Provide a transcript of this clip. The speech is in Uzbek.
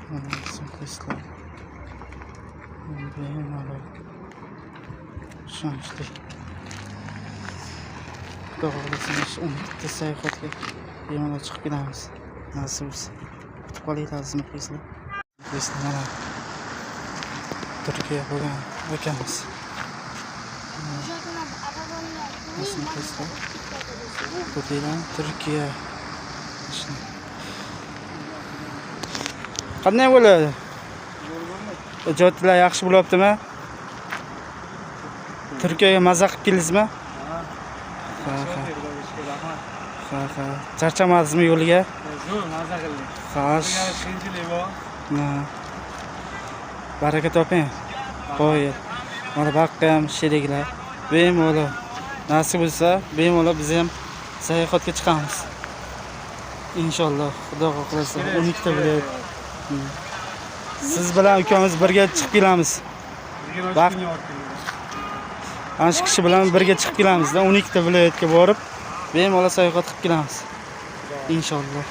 Muxlislar bemalol ishonchli Xudo xohlasa 12 sayohatga bemalol chiqib ketamiz. Nasib bo'lsa kutib qolinglar aziz muxlislar. Mana Turkiya bo'lgan akamiz. Turkiya qanday bo'ladi? Ijodlar yaxshi bo'lyaptimi? Turkiyaga maza qilib keldingizmi? Ha. Charchamadingizmi yo'liga? Yo'q, maza qildik. Xo'sh. Qiyinchilik bor. Baraka toping. Qo'y. Mana baqqa ham sheriklar. Bemalol. Nasib bo'lsa, bemalol biz ham sayohatga chiqamiz. Inshaalloh, Xudo xohlasa 12 ta viloyat. Siz bilan ukamiz birga chiqib kelamiz. Ana shu kishi bilan birga chiqib kelamiz-da, 12 ta viloyatga borib, bemalol sayohat qilib kelamiz. Inshaalloh.